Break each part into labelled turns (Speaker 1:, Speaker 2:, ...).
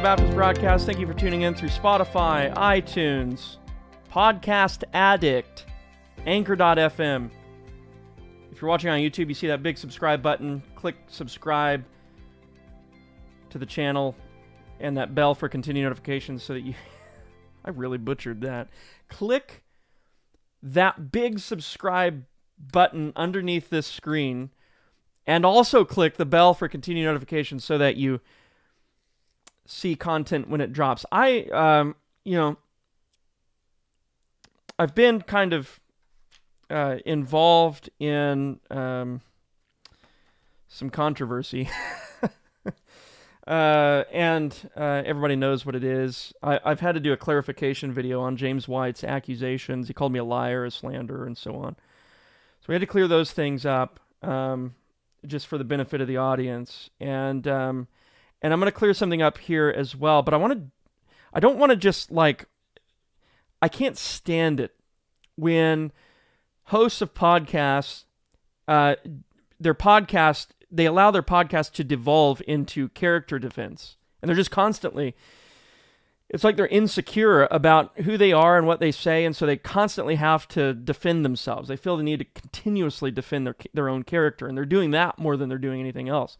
Speaker 1: Baptist Broadcast. Thank you for tuning in through Spotify, iTunes, Podcast Addict, Anchor.fm. If you're watching on YouTube, you see that big subscribe button. Click subscribe to the channel and that bell for continued notifications so that you... I really butchered that. Click that big subscribe button underneath this screen and also click the bell for continued notifications so that you see content when it drops. I've been kind of involved in some controversy, and everybody knows what it is. I've had to do a clarification video on James White's accusations. He called me a liar, a slanderer, and so on. So we had to clear those things up, just for the benefit of the audience, and I'm going to clear something up here as well. But I don't want to just I can't stand it when hosts of podcasts, they allow their podcast to devolve into character defense. And they're just constantly, it's like they're insecure about who they are and what they say, and so they constantly have to defend themselves. They feel the need to continuously defend their own character, and they're doing that more than they're doing anything else.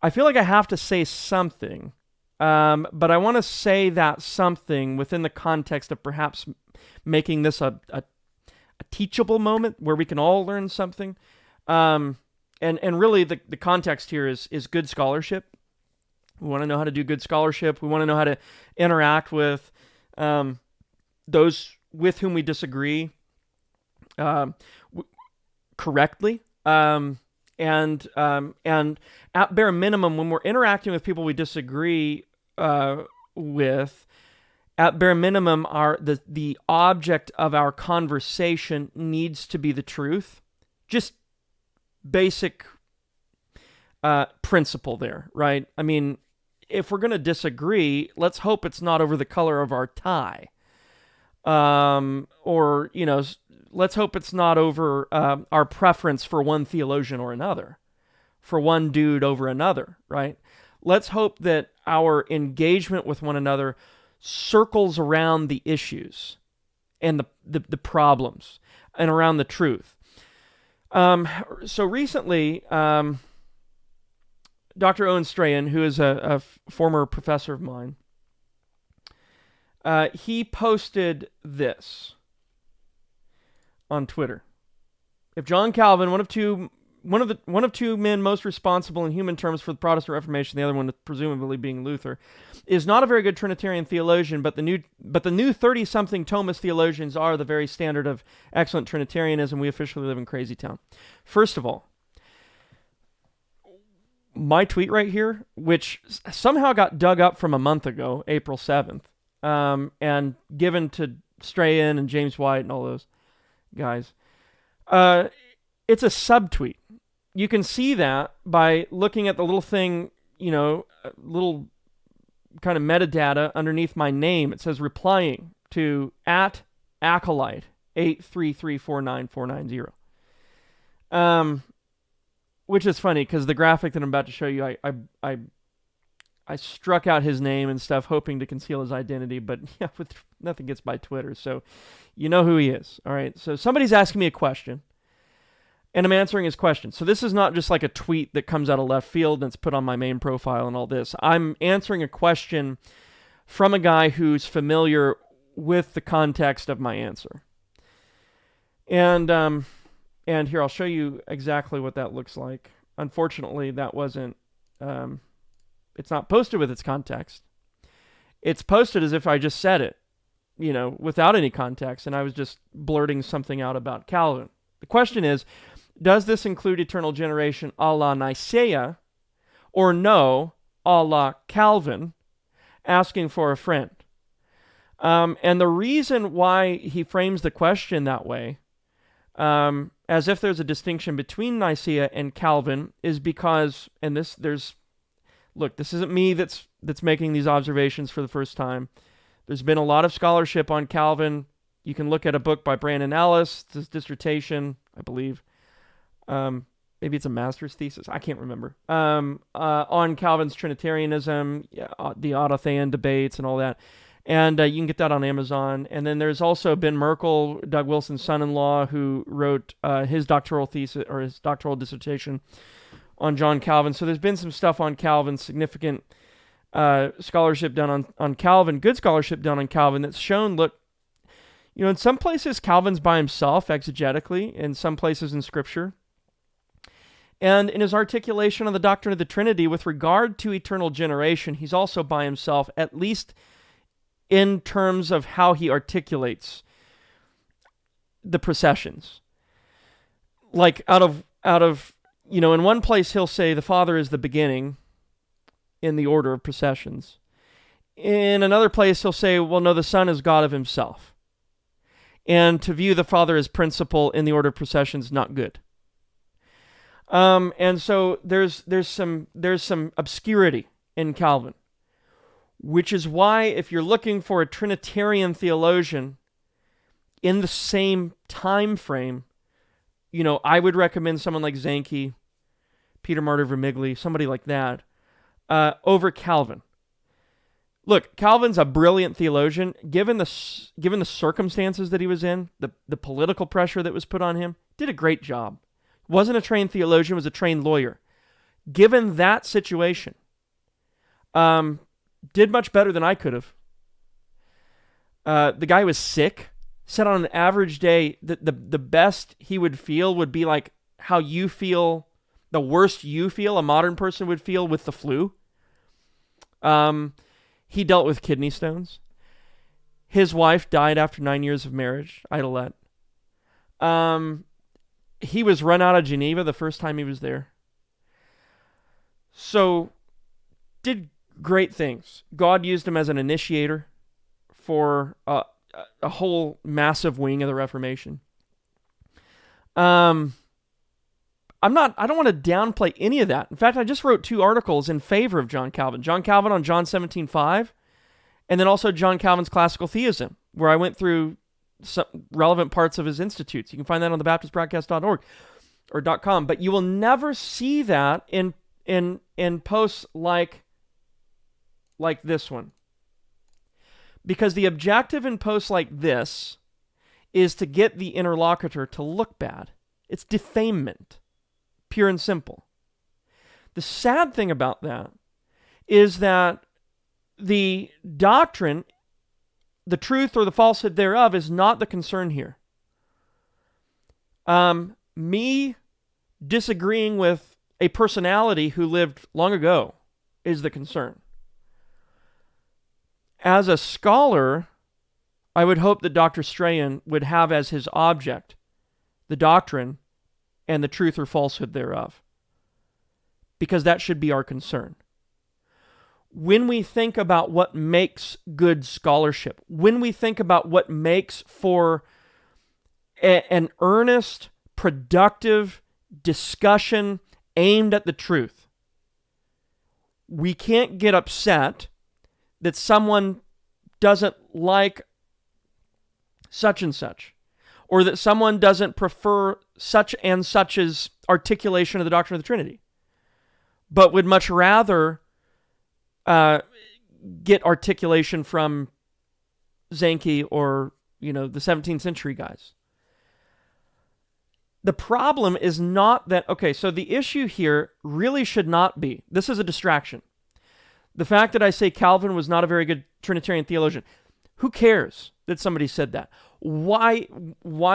Speaker 1: I feel like I have to say something, but I want to say that something within the context of perhaps making this a teachable moment where we can all learn something. And really the context here is good scholarship. We want to know how to do good scholarship. We want to know how to interact with those with whom we disagree correctly. And at bare minimum, when we're interacting with people we disagree with, at bare minimum, the object of our conversation needs to be the truth. Just basic principle there, right? I mean, if we're going to disagree, let's hope it's not over the color of our tie. Or, let's hope it's not over our preference for one theologian or another, for one dude over another, right? Let's hope that our engagement with one another circles around the issues and the problems and around the truth. So recently, Dr. Owen Strachan, who is a former professor of mine, he posted this on Twitter. If John Calvin, one of two men most responsible in human terms for the Protestant Reformation, the other one presumably being Luther, is not a very good Trinitarian theologian, but the new 30-something Thomist theologians are the very standard of excellent Trinitarianism, we officially live in crazy town. First of all, my tweet right here, which somehow got dug up from a month ago, April 7th, and given to Strachan and James White and all those guys, it's a subtweet. You can see that by looking at the little thing, little kind of metadata underneath my name. It says replying to @acolyte 833494990. Which is funny because the graphic that I'm about to show you, I struck out his name and stuff, hoping to conceal his identity, but nothing gets by Twitter, so you know who he is. All right, so somebody's asking me a question, and I'm answering his question. So this is not just like a tweet that comes out of left field and it's put on my main profile and all this. I'm answering a question from a guy who's familiar with the context of my answer. And here, I'll show you exactly what that looks like. Unfortunately, that wasn't... it's not posted with its context. It's posted as if I just said it, without any context, and I was just blurting something out about Calvin. The question is, does this include eternal generation a la Nicaea, or no, a la Calvin, asking for a friend? And the reason why he frames the question that way, as if there's a distinction between Nicaea and Calvin, is because, and this isn't me that's making these observations for the first time. There's been a lot of scholarship on Calvin. You can look at a book by Brandon Ellis, his dissertation, I believe. maybe it's a master's thesis, I can't remember, on Calvin's Trinitarianism, the Autothean debates and all that. And you can get that on Amazon. And then there's also Ben Merkel, Doug Wilson's son-in-law, who wrote his doctoral thesis or his doctoral dissertation on John Calvin. So there's been some stuff on Calvin, significant scholarship done on Calvin, good scholarship done on Calvin that's shown, look, in some places Calvin's by himself exegetically, in some places in Scripture. And in his articulation of the doctrine of the Trinity with regard to eternal generation, he's also by himself, at least in terms of how he articulates the processions. Like out of in one place he'll say the Father is the beginning in the order of processions. In another place he'll say, well, no, the Son is God of himself. And to view the Father as principal in the order of processions, not good. And so there's some obscurity in Calvin, which is why if you're looking for a Trinitarian theologian in the same time frame, I would recommend someone like Zanke, Peter Martyr Vermigli, somebody like that, over Calvin. Look, Calvin's a brilliant theologian. Given the circumstances that he was in, the political pressure that was put on him, did a great job. Wasn't a trained theologian, was a trained lawyer. Given that situation, did much better than I could have. The guy was sick. Said on an average day that the best he would feel would be like how you feel, the worst you feel a modern person would feel with the flu. He dealt with kidney stones. His wife died after 9 years of marriage, Idolette. He was run out of Geneva the first time he was there. So, did great things. God used him as an initiator for a whole massive wing of the Reformation. I don't want to downplay any of that. In fact, I just wrote 2 articles in favor of John Calvin. John Calvin on John 17:5, and then also John Calvin's Classical Theism, where I went through some relevant parts of his institutes. You can find that on thebaptistbroadcast.org or .com. But you will never see that in posts like this one. Because the objective in posts like this is to get the interlocutor to look bad. It's defamement, pure and simple. The sad thing about that is that the doctrine, the truth or the falsehood thereof, is not the concern here. Me disagreeing with a personality who lived long ago is the concern. As a scholar, I would hope that Dr. Strachan would have as his object the doctrine and the truth or falsehood thereof, because that should be our concern. When we think about what makes good scholarship, when we think about what makes for an earnest, productive discussion aimed at the truth, we can't get upset that someone doesn't like such and such, or that someone doesn't prefer such and such's articulation of the doctrine of the Trinity, but would much rather get articulation from Zanke or, the 17th century guys. The problem is not that, so the issue here really should not be, this is a distraction. The fact that I say Calvin was not a very good Trinitarian theologian, who cares that somebody said that? Why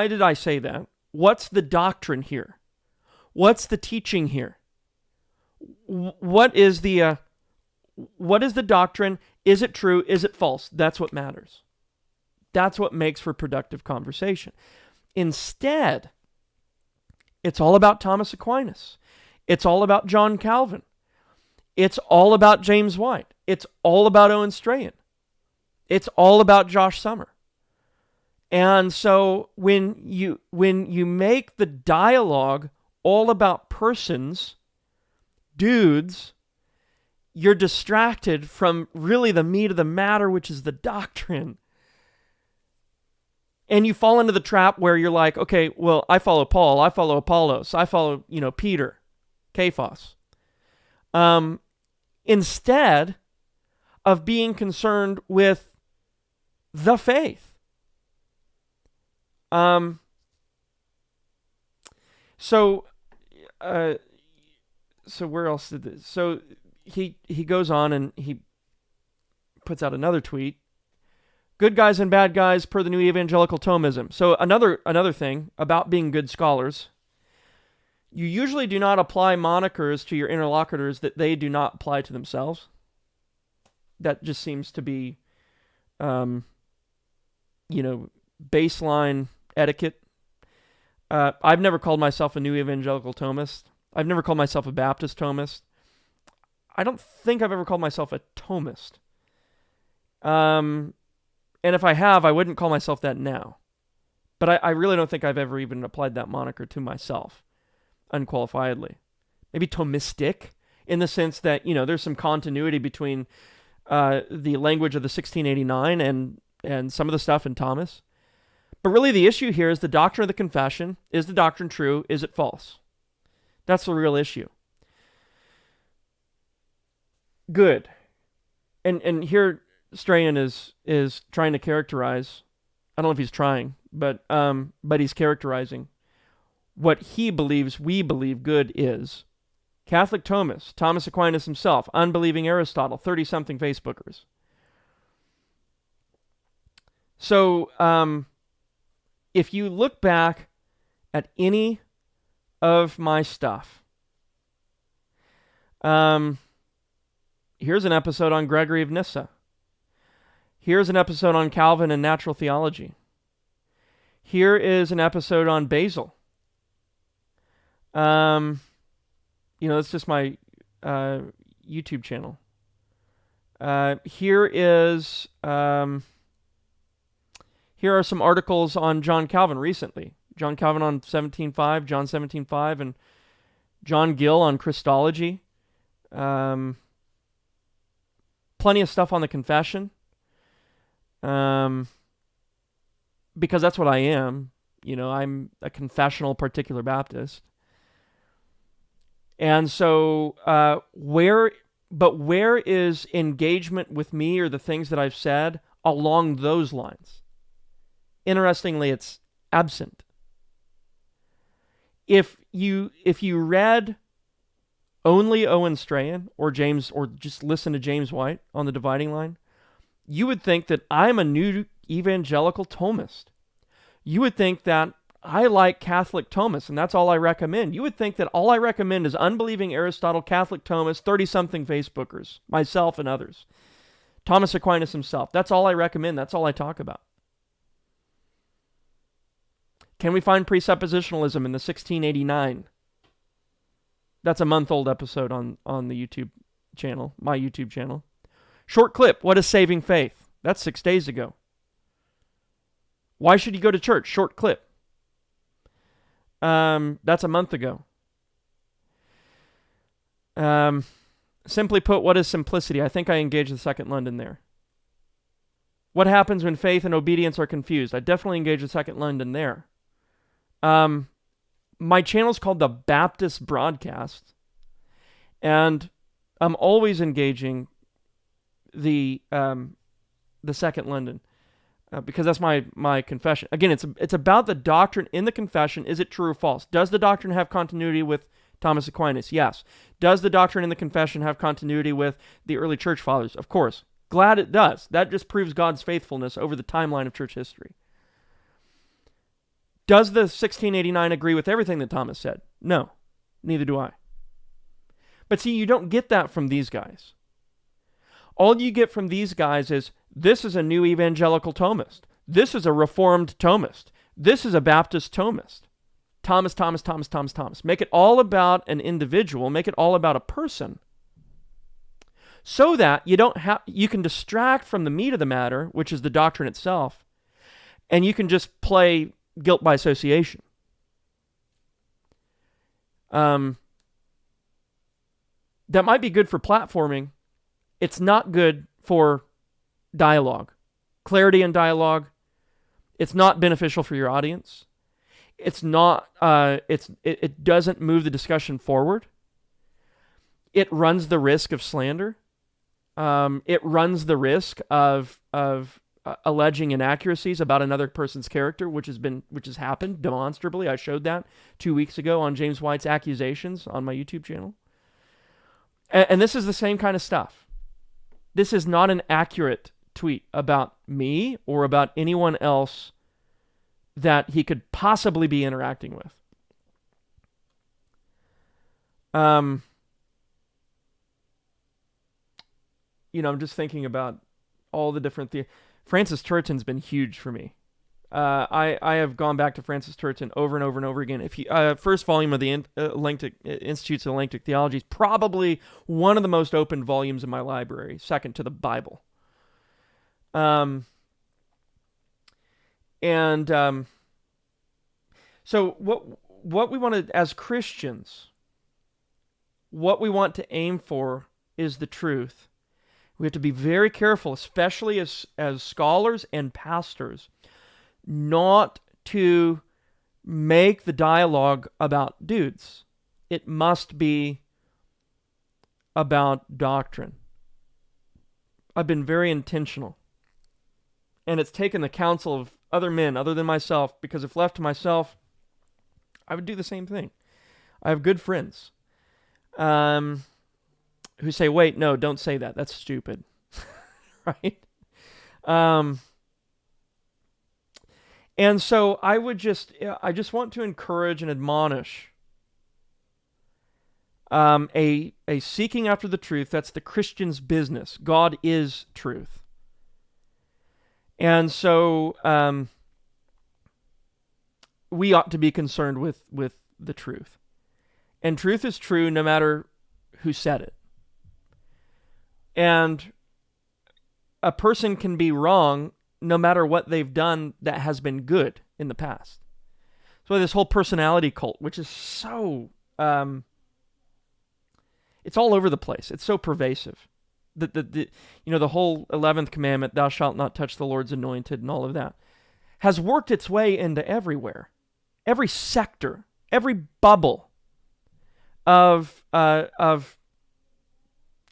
Speaker 1: did I say that? What's the doctrine here? What's the teaching here? What is the doctrine? Is it true? Is it false? That's what matters. That's what makes for productive conversation. Instead, it's all about Thomas Aquinas. It's all about John Calvin. It's all about James White. It's all about Owen Strachan. It's all about Josh Summer. And so when you make the dialogue all about persons, dudes, you're distracted from really the meat of the matter, which is the doctrine. And you fall into the trap where you're like, okay, well, I follow Paul, I follow Apollos, I follow, Peter, Cephas. Instead of being concerned with the faith. So where else did this? So he goes on and he puts out another tweet. Good guys and bad guys per the new evangelical Thomism. So another thing about being good scholars. You usually do not apply monikers to your interlocutors that they do not apply to themselves. That just seems to be, baseline etiquette. I've never called myself a new evangelical Thomist. I've never called myself a Baptist Thomist. I don't think I've ever called myself a Thomist. And if I have, I wouldn't call myself that now. But I really don't think I've ever even applied that moniker to myself, unqualifiedly. Maybe Thomistic, in the sense that, there's some continuity between the language of the 1689 and some of the stuff in Thomas. But really the issue here is the doctrine of the confession. Is the doctrine true? Is it false? That's the real issue. Good. And here Strachan is trying to characterize, I don't know if he's trying, but he's characterizing what he believes we believe good is. Catholic Thomist, Thomas Aquinas himself, unbelieving Aristotle, 30-something Facebookers. So, if you look back at any of my stuff, here's an episode on Gregory of Nyssa. Here's an episode on Calvin and natural theology. Here is an episode on Basil. It's just my YouTube channel. Here are some articles on John Calvin recently. John Calvin on 17.5, John 17.5, and John Gill on Christology. Plenty of stuff on the confession. Because that's what I am. I'm a confessional particular Baptist. And so, where is engagement with me or the things that I've said along those lines? Interestingly, it's absent. If you read only Owen Strachan or James, or just listen to James White on the Dividing Line, you would think that I'm a new evangelical Thomist. You would think that I like Catholic Thomists, and that's all I recommend. You would think that all I recommend is unbelieving Aristotle, Catholic Thomists, 30-something Facebookers, myself and others. Thomas Aquinas himself. That's all I recommend. That's all I talk about. Can we find presuppositionalism in the 1689? That's a month-old episode on the YouTube channel, my YouTube channel. Short clip, what is saving faith? That's 6 days ago. Why should you go to church? Short clip. That's a month ago. Simply put, what is simplicity? I think I engaged the Second London there. What happens when faith and obedience are confused? I definitely engaged the Second London there. My channel is called the Baptist Broadcast, and I'm always engaging the Second London because that's my confession. Again, it's about the doctrine in the confession. Is it true or false? Does the doctrine have continuity with Thomas Aquinas? Yes. Does the doctrine in the confession have continuity with the early church fathers? Of course. Glad it does. That just proves God's faithfulness over the timeline of church history. Does the 1689 agree with everything that Thomas said? No, neither do I. But see, you don't get that from these guys. All you get from these guys is, this is a new evangelical Thomist. This is a Reformed Thomist. This is a Baptist Thomist. Thomas. Make it all about an individual. Make it all about a person. So that you can distract from the meat of the matter, which is the doctrine itself, and you can just play guilt by association. That might be good for platforming. It's not good for dialogue. Clarity in dialogue It's not beneficial for your audience. It's not. It doesn't move the discussion forward. It runs the risk of slander. It runs the risk of alleging inaccuracies about another person's character, which has happened demonstrably. I showed that 2 weeks ago on James White's accusations on my YouTube channel. And this is the same kind of stuff. This is not an accurate tweet about me or about anyone else that he could possibly be interacting with. I'm just thinking about all the different Francis Turretin's been huge for me. I have gone back to Francis Turretin over and over and over again. If you first volume of the Institutes of Elenctic Theology is probably one of the most opened volumes in my library, second to the Bible. So what we want to, as Christians, what we want to aim for is the truth. We have to be very careful, especially as scholars and pastors, not to make the dialogue about dudes. It must be about doctrine. I've been very intentional. And it's taken the counsel of other men other than myself, because if left to myself, I would do the same thing. I have good friends who say, wait, no, don't say that. That's stupid. Right? And so I just want to encourage and admonish a seeking after the truth. That's the Christian's business. God is truth. And so we ought to be concerned with the truth. And truth is true no matter who said it. And a person can be wrong no matter what they've done that has been good in the past. So this whole personality cult, which is so, it's all over the place. It's so pervasive. The whole 11th commandment, thou shalt not touch the Lord's anointed, and all of that, has worked its way into everywhere. Every sector, every bubble of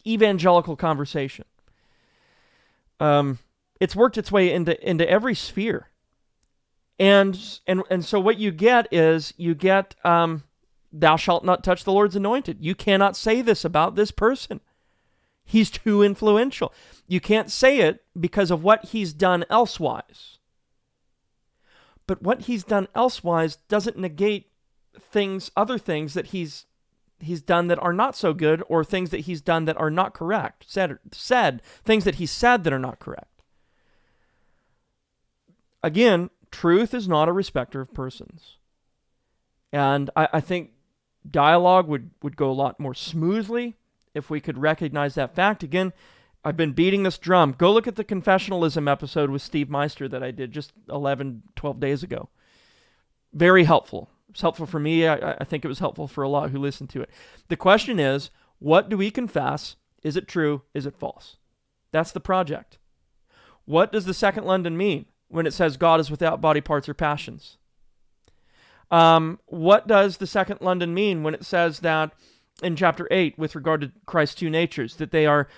Speaker 1: evangelical conversation. It's worked its way into every sphere. And so what you get is, thou shalt not touch the Lord's anointed. You cannot say this about this person. He's too influential. You can't say it because of what he's done elsewise. But what he's done elsewise doesn't negate other things that he's done that are not so good, or things that he's done that are not correct. Said things that he said that are not correct. Again, truth is not a respecter of persons. And I think dialogue would go a lot more smoothly if we could recognize that fact. Again, I've been beating this drum. Go look at the confessionalism episode with Steve Meister that I did just 11, 12 days ago. Very helpful. It's helpful for me. I think it was helpful for a lot who listened to it. The question is, what do we confess? Is it true? Is it false? That's the project. What does the Second London mean when it says God is without body parts or passions? What does the Second London mean when it says that in chapter 8 with regard to Christ's two natures, that they are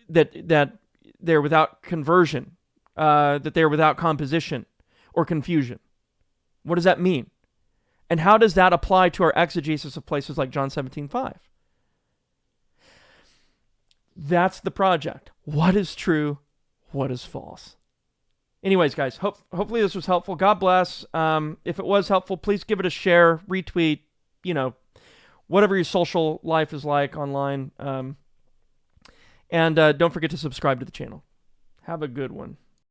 Speaker 1: that they're without conversion, that they're without composition or confusion? What does that mean? And how does that apply to our exegesis of places like John 17:5? That's the project. What is true? What is false? Anyways, guys, hopefully this was helpful. God bless. If it was helpful, please give it a share, retweet, whatever your social life is like online. And don't forget to subscribe to the channel. Have a good one.